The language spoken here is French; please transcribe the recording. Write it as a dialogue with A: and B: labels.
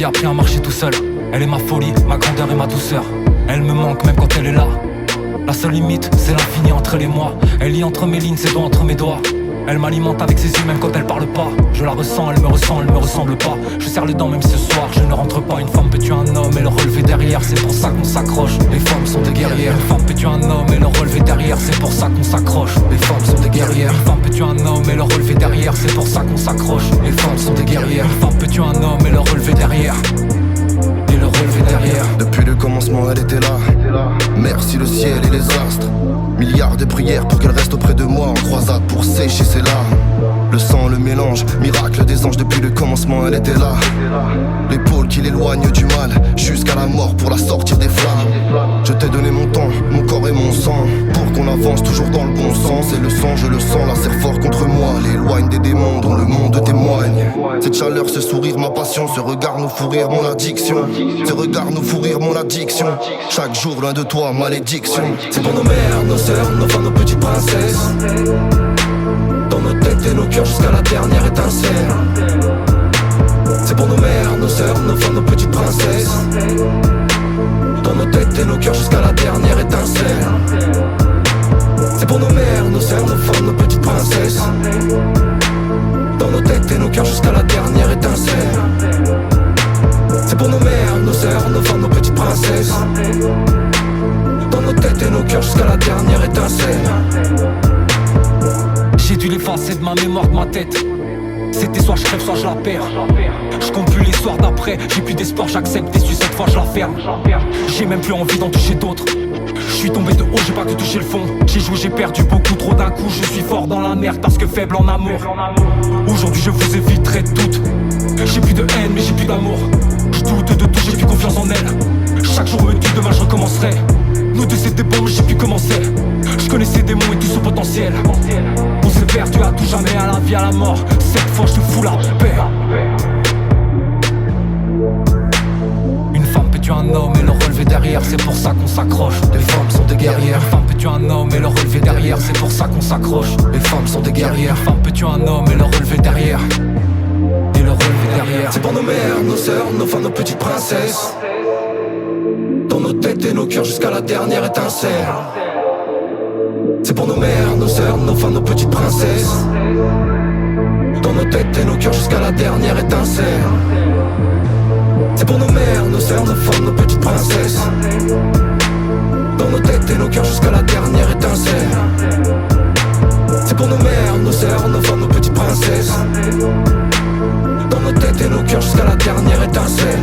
A: vie a appris à marcher tout seul. Elle est ma folie, ma grandeur et ma douceur. Elle me manque même quand elle est là. La seule limite, c'est l'infini entre elle et moi. Elle lit entre mes lignes, ses doigts entre mes doigts. Elle m'alimente avec ses yeux même quand elle parle pas. Je la ressens, elle me ressemble pas. Je serre les dents même ce soir, je ne rentre pas. Une femme peut tuer un homme et le relever derrière, c'est pour ça qu'on s'accroche. Les femmes sont des guerrières. Une femme peut tuer un homme et le relever derrière, c'est pour ça qu'on s'accroche. Les femmes sont des guerrières. Une femme peut tuer un homme et le relever derrière, c'est pour ça qu'on s'accroche. Les femmes sont des guerrières. Une femme peut tuer un homme et le relever derrière. Et le relever derrière.
B: Depuis le commencement elle était là. Merci le ciel et les astres. Milliards de prières pour qu'elle reste auprès de moi en croisade pour sécher ses larmes. Le sang, le mélange, miracle des anges. Depuis le commencement elle était là. L'épaule qui l'éloigne du mal, jusqu'à la mort pour la sortir des flammes. Je t'ai donné mon temps, mon corps et mon sang, pour qu'on avance toujours dans le bon sens. Et le sang, je le sens, la serre fort contre moi, l'éloigne des démons dont le monde témoigne. Cette chaleur, ce sourire, ma passion, ce regard nous fout rire, mon addiction. Ce regard nous fout rire, mon addiction. Chaque jour loin de toi, malédiction.
C: C'est pour nos mères, nos sœurs, nos femmes, nos petites princesses. Dans nos têtes et nos cœurs jusqu'à la dernière étincelle. C'est pour nos mères, nos sœurs, nos femmes, nos petites princesses. Dans nos têtes et nos cœurs jusqu'à la dernière étincelle. C'est pour nos mères, nos sœurs, nos femmes, nos petites princesses. Dans nos têtes et nos cœurs jusqu'à la dernière étincelle. C'est pour nos mères, nos sœurs, nos femmes, nos petites princesses. Dans nos têtes et nos cœurs jusqu'à la dernière étincelle.
A: J'ai dû l'effacer de ma mémoire, de ma tête. C'était soit je crève, soit je la perds. Je compte plus les soirs d'après. J'ai plus d'espoir, j'accepte, déçu cette fois je la ferme. J'ai même plus envie d'en toucher d'autres. Je suis tombé de haut, j'ai pas que touché le fond. J'ai joué, j'ai perdu beaucoup trop d'un coup. Je suis fort dans la merde parce que faible en amour. Aujourd'hui je vous éviterai toutes. J'ai plus de haine mais j'ai plus d'amour. Je doute de tout, j'ai plus confiance en elle. Chaque jour me tue, demain je recommencerai. Nous deux c'était bon mais j'ai pu commencer. Je connaissais des mots et tout son potentiel. On s'est perdu à tout jamais, à la vie, à la mort. Cette fois je te fous la paix. Une femme peut tuer un homme et le relever derrière, c'est pour ça qu'on s'accroche. Les femmes sont des guerrières. Une femme peut tuer un homme et le relever derrière, c'est pour ça qu'on s'accroche. Les femmes sont des guerrières. Une femme peut tuer un homme et le relever derrière. Et le relever derrière.
C: C'est pour nos mères, nos sœurs, nos femmes, nos petites princesses. Dans nos têtes et nos cœurs jusqu'à la dernière étincelle. C'est pour nos mères, nos sœurs, nos femmes, nos petites princesses. Dans nos têtes et nos cœurs jusqu'à la dernière étincelle. C'est pour nos mères, nos sœurs, nos femmes, nos petites princesses. Dans nos têtes et nos cœurs jusqu'à la dernière étincelle. C'est pour nos mères, nos sœurs, nos femmes, nos petites princesses. Dans nos têtes et nos cœurs jusqu'à la dernière étincelle.